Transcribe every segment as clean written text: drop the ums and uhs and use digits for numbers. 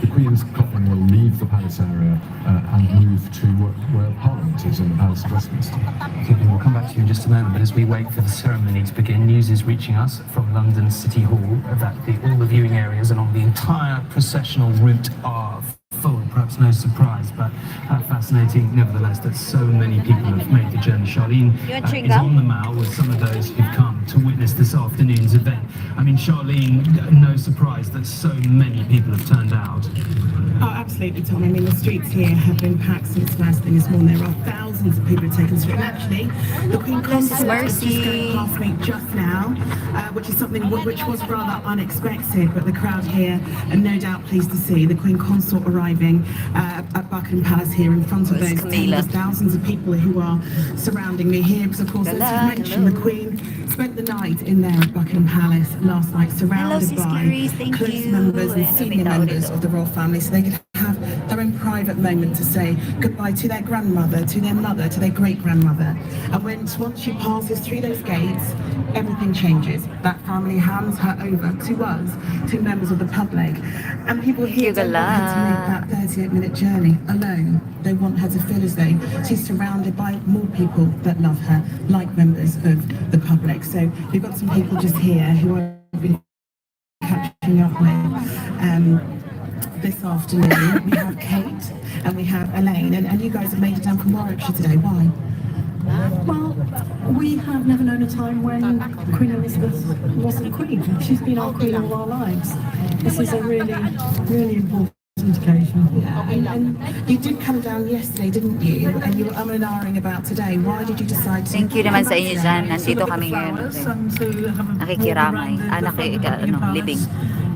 the Queen's coffin will leave the palace area and move to where Parliament is in the Palace of Westminster. Okay, we'll come back to you in just a moment, but as we wait for the ceremony to begin, news is reaching us from London City Hall that all the viewing areas along the entire processional route are full. Perhaps no surprise, but fascinating nevertheless that so many people have made the journey. Charlene is on the Mall with some of those who've come to witness this afternoon's event. I mean, Charlene, no surprise that so many people have turned out. Oh, absolutely, Tom. I mean, the streets here have been packed since first thing this morning. There are thousands of people taking the street. And actually, the Queen Consort is just going past me just now, which is something which was rather unexpected, but the crowd here are no doubt pleased to see the Queen Consort arriving at Buckingham Palace here in front of those tens, thousands of people who are surrounding me here. Because, of course, as you mentioned, the Queen spent the night in there at Buckingham Palace last night, surrounded by close members and senior members of the royal family, so they could have their own private moment to say goodbye to their grandmother, to their mother, to their great-grandmother. And once she passes through those gates, everything changes. That family hands her over to us, to members of the public. And people here don't want her to make that 38-minute journey alone. They want her to feel as though she's surrounded by more people that love her, like members of the public. So we've got some people just here who I've been catching up with this afternoon. We have Kate and we have Elaine, and you guys have made it down from Warwickshire today. Why? Well, we have never known a time when Queen Elizabeth wasn't a queen. She's been our queen all our lives. This is a really, really important occasion. Yeah, and you did come down yesterday, didn't you? And you were and ahhing about today. Why did you decide to? Thank you naman sa inyo dyan. Nandito kami ngayon. Nakikiramay. Living.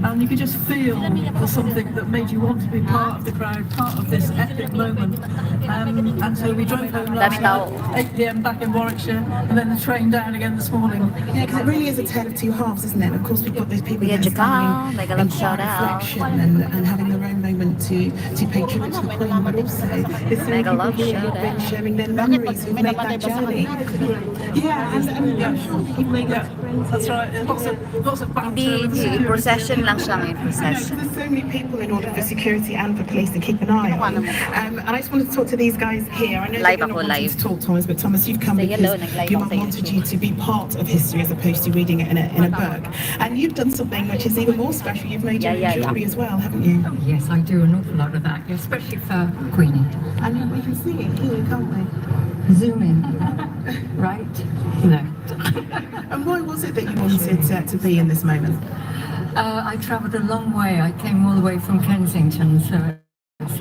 And you could just feel for something that made you want to be part of the crowd, part of this epic moment. And so we drove home last night, 8 p.m. back in Warwickshire, and then the train down again this morning. Yeah, because it really is a tale of two halves, isn't it? Of course, we've got those people Yeah, there standing like a in love shout out. reflection and having their own moment to pay tribute to the Queen, but also there's so many people here who've been sharing their memories, who've made that journey. Yeah, and I'm sure you've made that. That's right. Lots of banter. Procession lang siya ngayon. Procession. There's so many people in order for security and for police to keep an eye on. And I just wanted to talk to these guys here. I know they're not wanting to talk, Thomas, but Thomas, you've come because your mum wanted you to be part of history as opposed to reading it in a book. And you've done something which is even more special. You've made your own jewellery as well, haven't you? Oh, yes, I do an awful lot of that, especially for Queenie. And we can see it here, can't we? Zoom in. Right? No. And why was it that you wanted to be in this moment? I travelled a long way. I came all the way from Kensington, so it's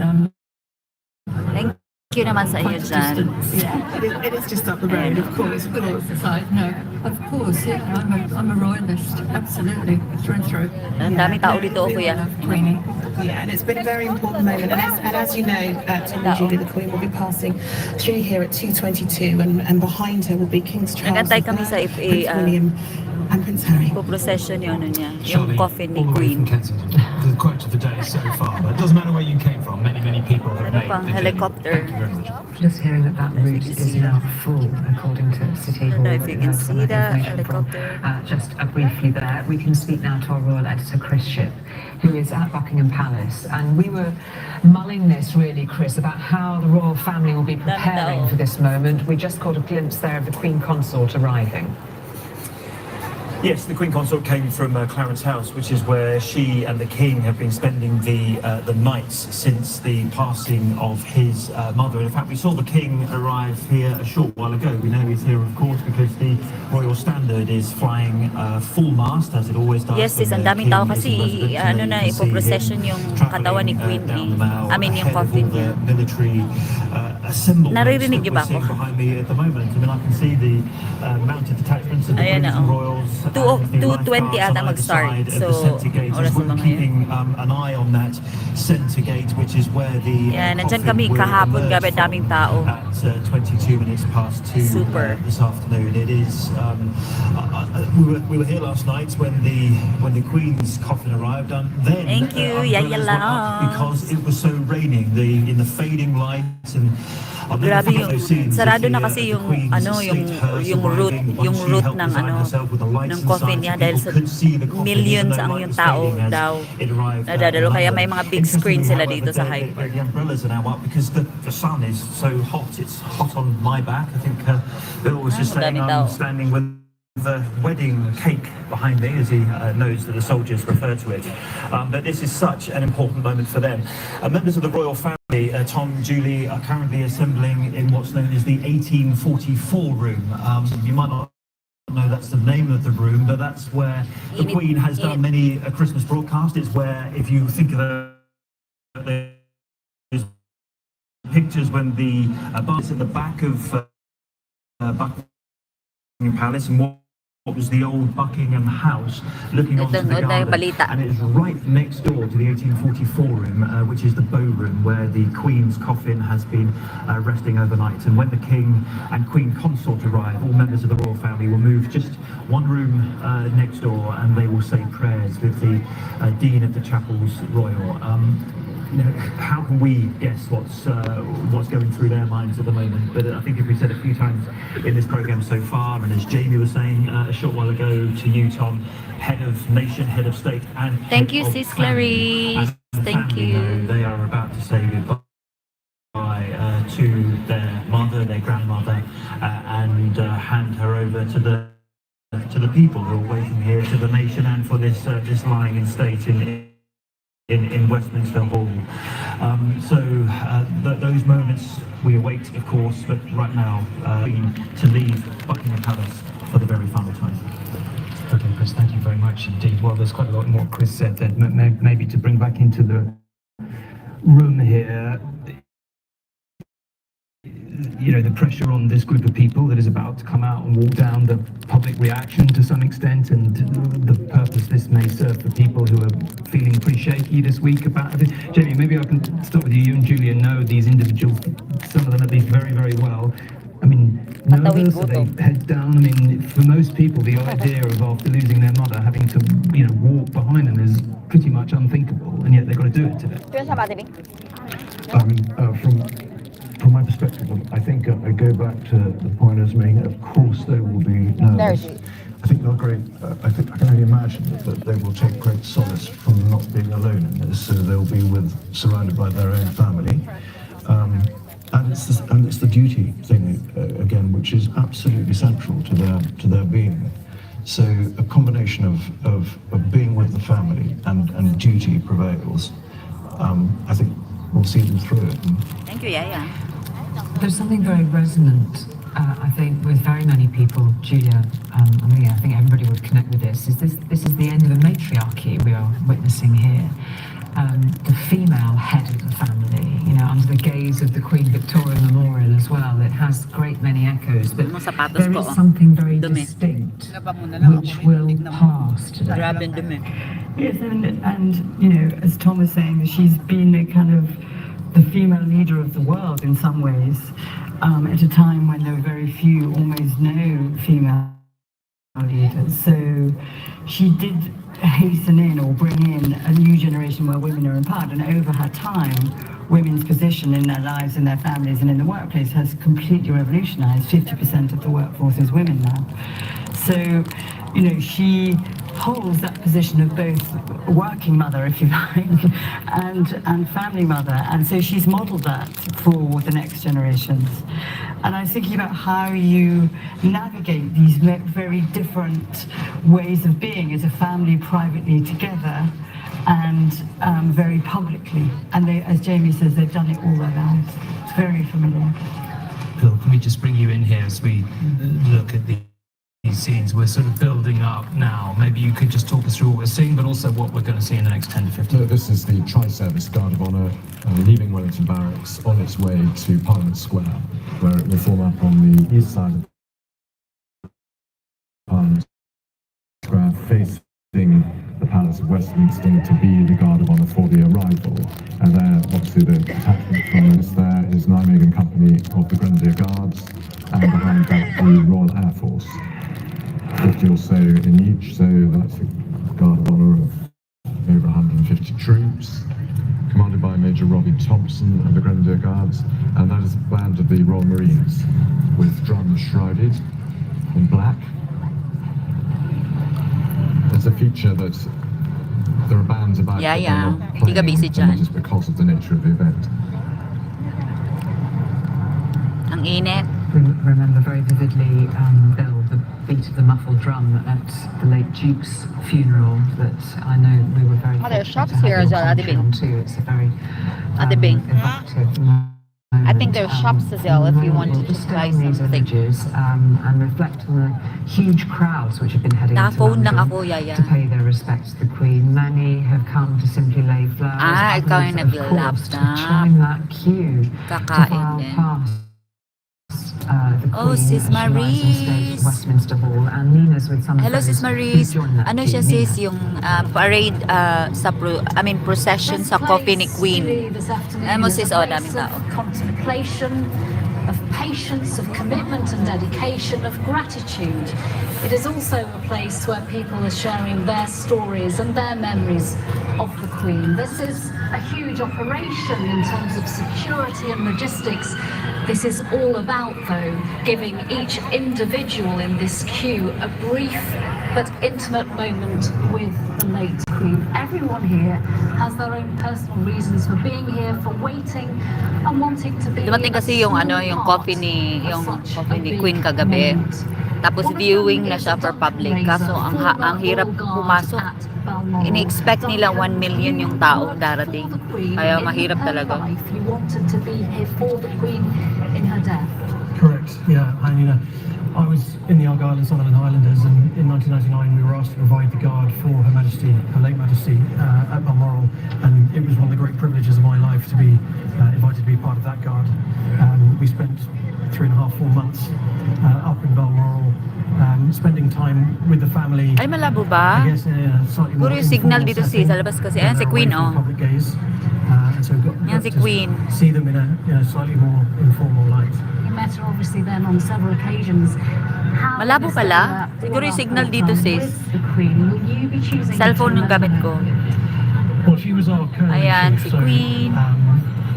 Thank you naman sa inyo dyan. Yeah, it is just up the road, of course. Aside, no, of course, yeah, I'm a royalist, absolutely, through and through. Ang dami tao dito, kuya. Queenie. Yeah, and it's been a very important moment. And as you know, Tom and Julie, the Queen will be passing through here at 2:22, and behind her will be King's Charles, Nagantay kami sa Prince William, and Prince Harry. procession yung yung coffin ni Queen. The quote of the day so far, but it doesn't matter where you came from. Many people have made pang the journey. helicopter. Thank you very much. Just hearing that route is now full, according to City Hall. I don't know if you can see the helicopter. Just briefly there, we can speak now to our royal editor, Chris Shipp, who is at Buckingham Palace. And we were mulling this really, Chris, about how the royal family will be preparing for this moment. We just caught a glimpse there of the Queen Consort arriving. Yes, the Queen Consort came from Clarence House, which is where she and the King have been spending the nights since the passing of his mother. And in fact, we saw the King arrive here a short while ago. We know he's here, of course, because the Royal Standard is flying full mast, as it always does. Yes, ang daming tao kasi ipo-procession yung katawan ni Queen yung coffin niya. Naririnig niyo ba ako? Behind me at the moment. I mean, I can see the mounted detachments of the Queens and Royals. 2:20 ata mag-start. So, oras na mga keeping an eye on that centre gate, which is where the nandyan kami kahapon gabi, daming tao. At 22 minutes past 2 this afternoon. It is. We were here last night when the Queen's coffin arrived. Then thank you, because it was so raining. In the fading lights and I'll never Grabe forget those scenes. sarado as na the, kasi the yung Queen's ano, state hearse arriving, yung once she route helped ng design ano, herself with the lights ng and coffin signs, niya so dahil people sa could see the coffin, millions even though ang light yung was tao fading as daw it arrived, nadadalo. Kaya in may London. mga big screen Interestingly, sila however, dito sa Hyde Park. the umbrellas are now up because the sun is so hot. It's hot on my back. I think Bill was just saying madami I'm tao. standing with the wedding cake behind me, as he knows that the soldiers refer to it. But this is such an important moment for them. Members of the royal family, Tom, Julie, are currently assembling in what's known as the 1844 room. You might not know that's the name of the room, but that's where the Queen has done many a Christmas broadcast. It's where, if you think of the pictures when the bar's at the back of Buckingham Palace, and what was the old Buckingham House looking onto the Ito, garden, balita. and it's right next door to the 1844 room, which is the bow room where the Queen's coffin has been resting overnight. And when the King and Queen Consort arrive, all members of the royal family will move just one room next door, and they will say prayers with the Dean of the Chapels Royal. How can we guess what's going through their minds at the moment? But I think if we said a few times in this program so far, and as Jamie was saying a short while ago to you, Tom, head of nation, head of state, and Thank head you, of Sis family. Clarice. As the Thank family you. know, they are about to say goodbye to their mother, their grandmother, and hand her over to the people who are waiting here, to the nation, and for this lying in state in Westminster Hall. Those moments we await, of course, but right now to leave Buckingham Palace for the very final time. Okay, Chris, thank you very much indeed. Well, there's quite a lot more Chris said that maybe to bring back into the room here, the pressure on this group of people that is about to come out and walk down, the public reaction to some extent, and the purpose this may serve for people who are feeling pretty shaky this week about it. Jamie, maybe I can start with you. You and Julia know these individuals, some of them at least very, very well. I mean, nervous, are they head down? I mean, for most people, the idea of after losing their mother having to, walk behind them is pretty much unthinkable, and yet they've got to do it today. I mean, from my perspective, I think I go back to the point I was making. Of course, they will be nervous. I think they'll I can only imagine that they will take great solace from not being alone in this. So they'll be surrounded by their own family, and it's the duty thing again, which is absolutely central to their being. So a combination of being with the family and duty prevails. I think we'll see them through it. Thank you, Yaya. There's something very resonant, I think, with very many people. Julia, I think everybody would connect with this. This is the end of a matriarchy we are witnessing here. The female head of the family, under the gaze of the Queen Victoria Memorial as well. It has great many echoes, but there is something very distinct which will pass today. Yes, and as Tom was saying, she's been a kind of the female leader of the world in some ways, at a time when there were very few, almost no female leaders. So she did hasten in or bring in a new generation where women are empowered, and over her time, women's position in their lives, in their families, and in the workplace has completely revolutionized. 50% of the workforce is women now. So, she holds that position of both working mother, if you like, and family mother. And so she's modeled that for the next generations. And I was thinking about how you navigate these very different ways of being as a family, privately together, and very publicly. And they, as Jamie says, they've done it all their lives. It's very familiar. Phil, can we just bring you in here as we look at these scenes? We're sort of building up now. Maybe you could just talk us through what we're seeing, but also what we're going to see in the next 10 to 15 minutes. This is the Tri-Service Guard of Honour leaving Wellington Barracks on its way to Parliament Square, where it will form up on the east side of Parliament Square, facing the Palace of Westminster, to be the Guard of Honour for the arrival. And there, obviously, the detachment from this there is Nijmegen Company of the Grenadier Guards, and behind that, the Royal Air Force. 50 or so in each, so that's a Guard of Honour of over 150 troops, commanded by Major Major Robbie Thompson of the Grenadier Guards, and that is the band of the Royal Marines, with drums shrouded in black. There's a feature that there are bands about Yeah, but they're yeah. not Hindi ka playing, busy and dyan. that is because of the nature of the event. Ang init. Remember very vividly, Bill, the beat of the muffled drum at the late Duke's funeral that I know we were very there's fortunate shops to have here as your well, Ate commentary Bing. on too. It's a very Ate Bing. evocative moment. I think there's shops as well if you wanted We'll to just buy stay on these something. images and reflect on the huge crowds which have been heading into Naka-phone lang London ako, Yaya. to pay their respects to the Queen. Many have come to simply lay flowers. Ah, ikaw yung Others, of nag-lap course, to na. join that queue to Kakain file din. past the Oh, Queen Sis as she lies in state Maris. at Westminster Hall, and Nina's with some of Hello, those Sis Maris. who joined that Ano queue. siya, sis, Nina. yung parade procession sa Coffin ni Queen. Ano mo, sis, daming tao. Contemplation, of patience, of commitment and dedication, of gratitude. It is also a place where people are sharing their stories and their memories of the Queen. This is a huge operation in terms of security and logistics. This is all about, though, giving each individual in this queue a brief but intimate moment with the late Queen. Everyone here has their own personal reasons for being here, for waiting and wanting to be. Dumating kasi yung yung coffee ni Queen kagabi. Tapos viewing na siya for public. Kaso ang hirap pumasok. Ini-expect nila 1 million yung tao darating. Kaya mahirap talaga. You wanted to be here for the Queen in her death. Correct, yeah. And I was in the Argyll and Sutherland Highlanders, and in 1999 we were asked to provide the guard for Her Majesty, Her late Majesty, at Balmoral, and it was one of the great privileges of my life to be invited to be part of that guard. We spent 3.5, 4 months up in Balmoral, spending time with the family. Ay, malabo ba? I guess in a slightly more Puro yung signal informal dito setting, sa labas kasi. Ayan si away Queen, from oh. public gaze. And so got Yan si to Queen. see them in a slightly more informal light. You met her obviously then on several occasions. How Malabo is pala. that Siguro yung all signal that dito, time sis. with the Queen? Will you be choosing Cellphone to yung gamit ko. Well, she was our colonel, Ayan, si so Queen.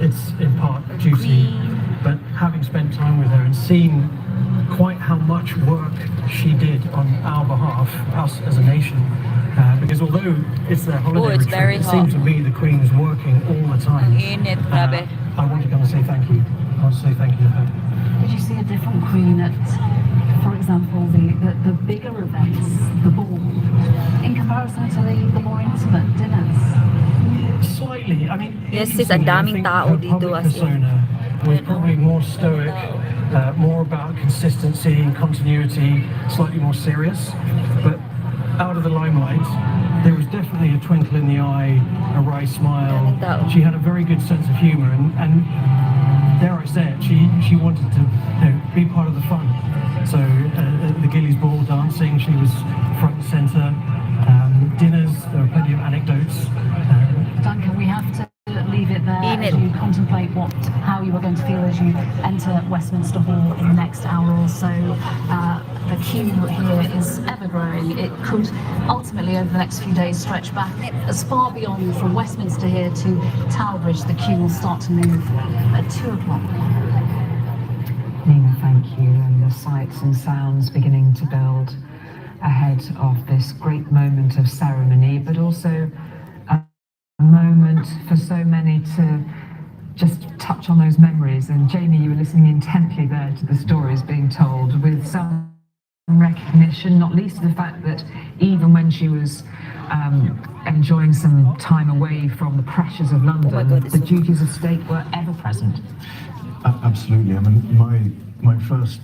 it's in part duty, but having spent time with her and seen quite how much work she did on our behalf, us as a nation, because although it's their holiday it's very retreat, it seems to me the Queen was working all the time. Ang init, grabe. I want to come and say thank you. I want to say thank you to her. Did you see a different Queen at, for example, the bigger events, the ball, in comparison to the more intimate dinners? Slightly. I mean, Yes, sis, ang interestingly, I daming think tao her dito, public as in. persona was probably more stoic, more about consistency and continuity, slightly more serious. But out of the limelight, there was definitely a twinkle in the eye, a wry smile. Daming tao. She had a very good sense of humour, and dare I say it, she wanted to be part of the fun. So the Gillies Ball dancing, she was front and centre. Dinners, there were plenty of anecdotes. Duncan, we have to leave it there Init. as you contemplate how you are going to feel as you enter Westminster Hall in the next hour or so. The queue here is ever growing. It could ultimately, over the next few days, stretch back as far beyond from Westminster here to Tower Bridge. The queue will start to move at 2 o'clock. Nina, thank you. And the sights and sounds beginning to build ahead of this great moment of ceremony, but also a moment for so many to just touch on those memories. And Jamie, you were listening intently there to the stories being told with some recognition, not least of the fact that even when she was enjoying some time away from the pressures of London, the duties of state were ever present. Absolutely. I mean, my first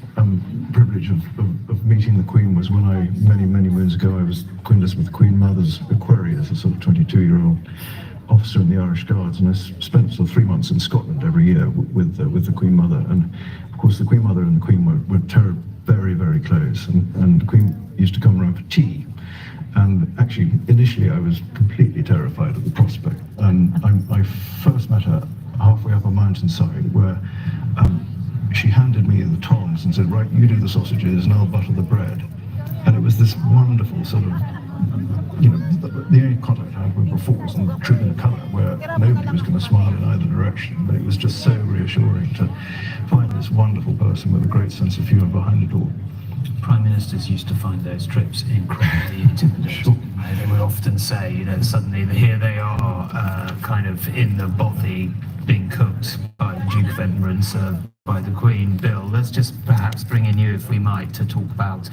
privilege of meeting the Queen was when many moons ago, I was Queen Elizabeth Queen Mother's equerry as a sort of 22-year-old officer in the Irish Guards, and I spent sort of 3 months in Scotland every year with the Queen Mother. And of course, the Queen Mother and the Queen were very, very close, and the Queen used to come around for tea. And actually, initially, I was completely terrified of the prospect. And I first met her halfway up a mountainside where she handed me the tongs and said, right, you do the sausages and I'll butter the bread. And it was this wonderful sort of the only contact I had with before was in Tribune Colour, where nobody was going to smile in either direction, but it was just so reassuring to find this wonderful person with a great sense of humour behind it all. Prime ministers used to find those trips incredibly intimidating. They would often say, suddenly here they are, kind of in the bothy, being cooked by the Duke of Edinburgh and served by the Queen. Bill, let's just perhaps bring in you, if we might, to talk about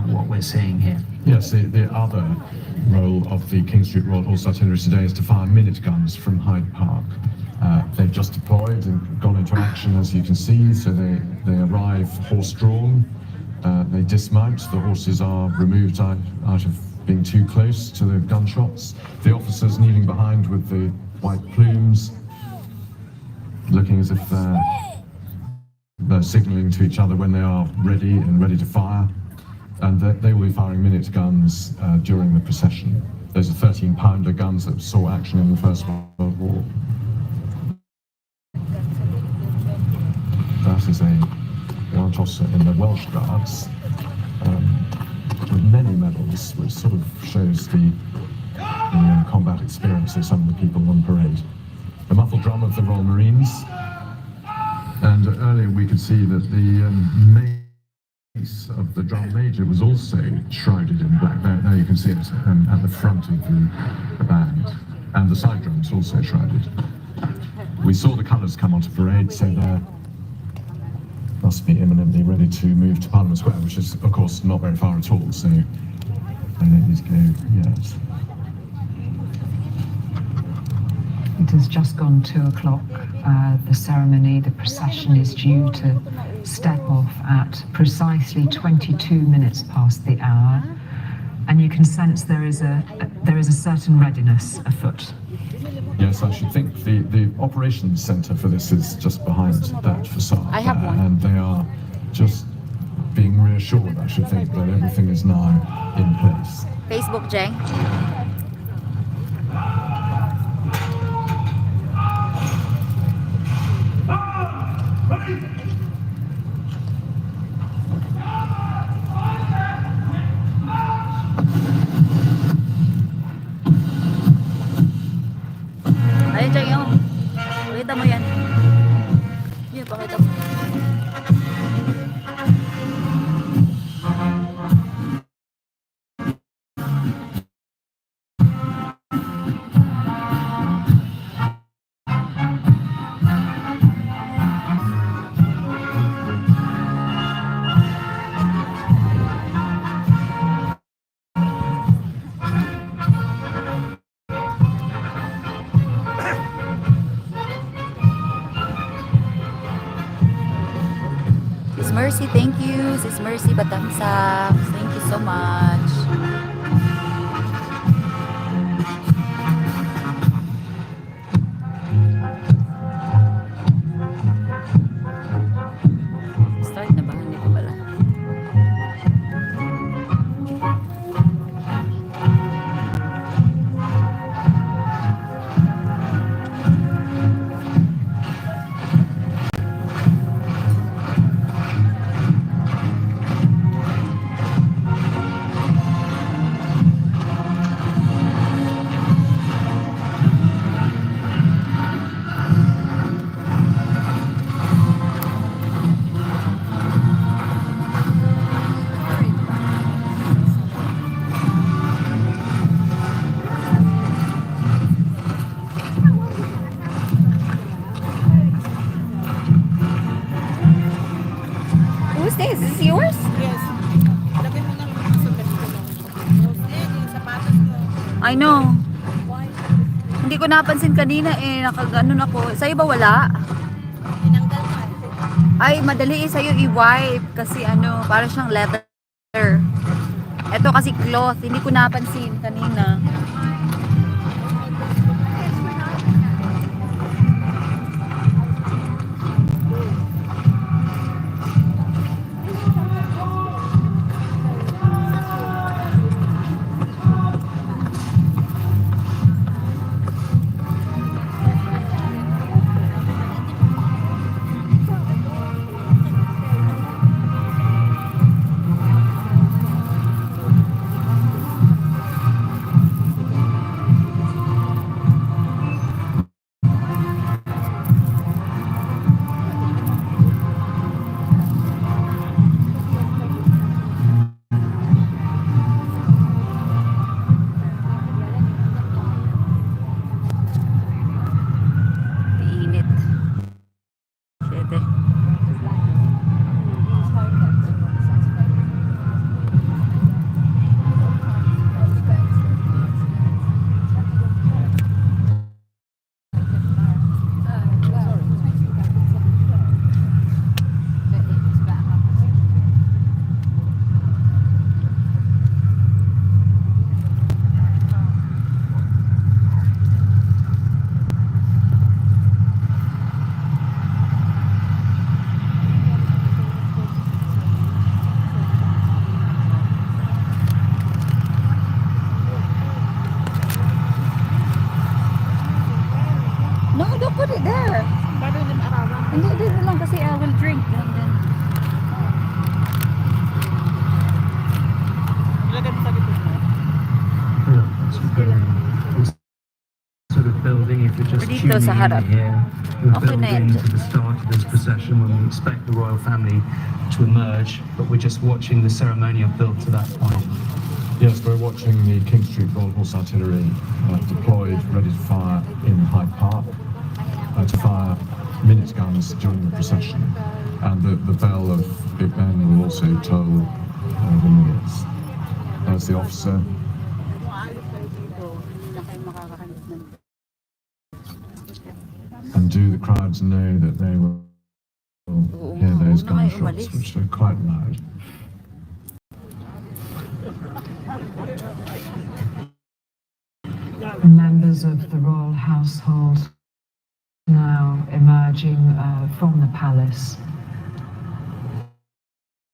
what we're seeing here. Yes, the other role of the King Street Royal Horse Artillery today is to fire minute guns from Hyde Park. They've just deployed and gone into action, as you can see, so they arrive horse-drawn. They dismount, the horses are removed out of being too close to the gunshots. The officers kneeling behind with the white plumes, looking as if they're signalling to each other when they are ready to fire. And they will be firing minute guns during the procession. Those are 13-pounder guns that saw action in the First World War. That is a Welsh officer in the Welsh Guards with many medals, which sort of shows the combat experience of some of the people on parade. The muffled drum of the Royal Marines, and earlier we could see that the mace of the drum major was also shrouded in black. There you can see it at the front of the band, and the side drums also shrouded. We saw the colours come onto parade, so they're must be imminently ready to move to Parliament Square, which is, of course, not very far at all, so they don't need to go yet. It has just gone 2 o'clock. The ceremony, the procession is due to step off at precisely 22 minutes past the hour, and you can sense there is a certain readiness afoot. Yes, I should think the operations centre for this is just behind that facade. I have one. And they are just being reassured, I should think, that everything is now in place. Facebook, Jeng. Ayun, Jeng, yung. Pakita mo yan. Yan, pakita mo. Mercy, thank you. Sis Mercy Batansa, thank you so much. Start na ba? Hindi ko pala. Who's this? Is this yours? Yes. Lagay mo na lang sa ganito lang. Yung sapatos mo. I know. Hindi ko napansin kanina nakaganon ako. Sa'yo ba wala? Tinanggal ka. Ay, madali sa'yo i-wipe kasi para siyang leather. Ito kasi cloth. Hindi ko napansin kanina. Hindi, there. Hindi, dito lang kasi I will drink. And then... It's very sort of building, if you're just Dito tuning sa harap. in here, we're Okay na yan. building to the start of this procession when we expect the royal family to emerge, but we're just watching the ceremonial build to that point. Yes, we're watching the King Street Royal Horse Artillery deployed, ready to fire in Hyde Park, to fire minute guns during the procession. And the bell of Big Ben will also toll the minutes. There's the officer. And do the crowds know that they will hear those gunshots, which are quite loud? Members of the royal household now emerging from the palace.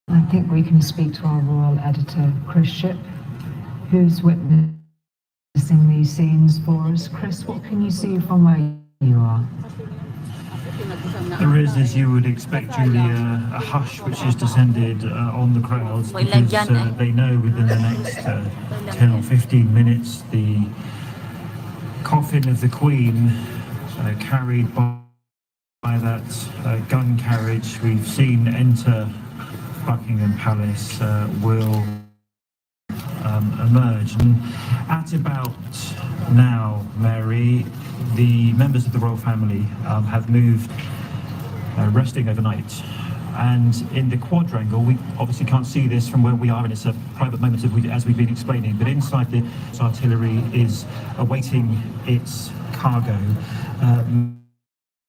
I think we can speak to our royal editor, Chris Ship, who's witnessing these scenes for us. Chris, what can you see from where you are? There is, as you would expect, Julia, a hush which has descended on the crowds because they know within the next 10 or 15 minutes the coffin of the Queen, carried by that gun carriage we've seen enter Buckingham Palace, will emerge. And at about now, Mary, the members of the royal family have moved, resting overnight. And in the quadrangle, we obviously can't see this from where we are, and it's a private moment as we've been explaining, but inside the artillery is awaiting its cargo.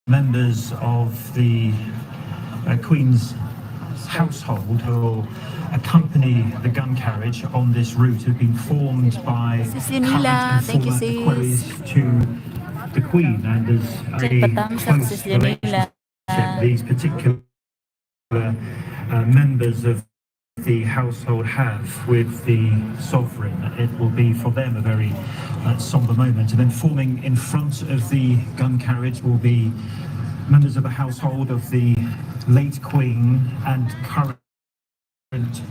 Members of the Queen's household will accompany the gun carriage on this route have been formed by current and former equerries to the Queen, and as a close relationship, these particular members of the household have with the sovereign. It will be for them a very somber moment. And then forming in front of the gun carriage will be members of the household of the late Queen and current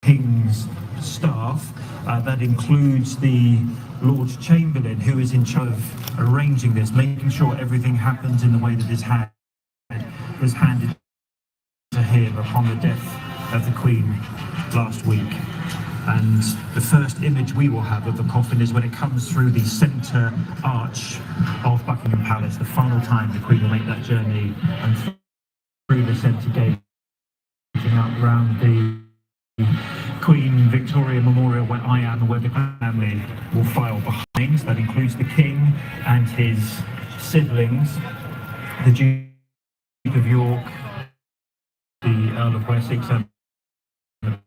King's staff. That includes the Lord Chamberlain, who is in charge of arranging this, making sure everything happens in the way that was handed to him upon the death of the Queen last week. And the first image we will have of the coffin is when it comes through the centre arch of Buckingham Palace, the final time the Queen will make that journey, and through the centre gate out round the Queen Victoria Memorial, where I am and where the family will file behind. That includes the King and his siblings, the Duke of York, the Earl of Wessex, and the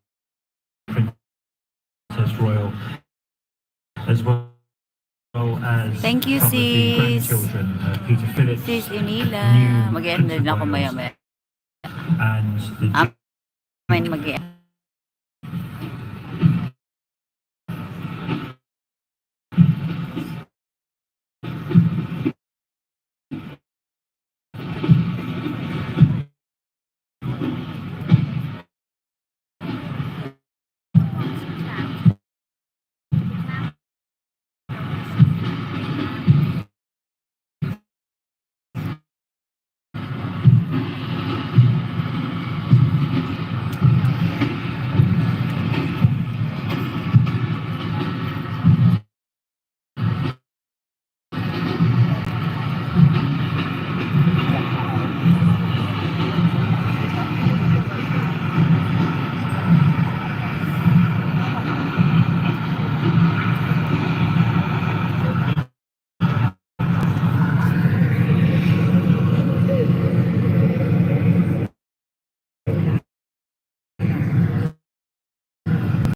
Princess Royal, as well as thank you, some of the sis. grandchildren, Peter Phillips, Sis Unila. new Mag-end Prince of na ako Wales, maya-maya. and the May mag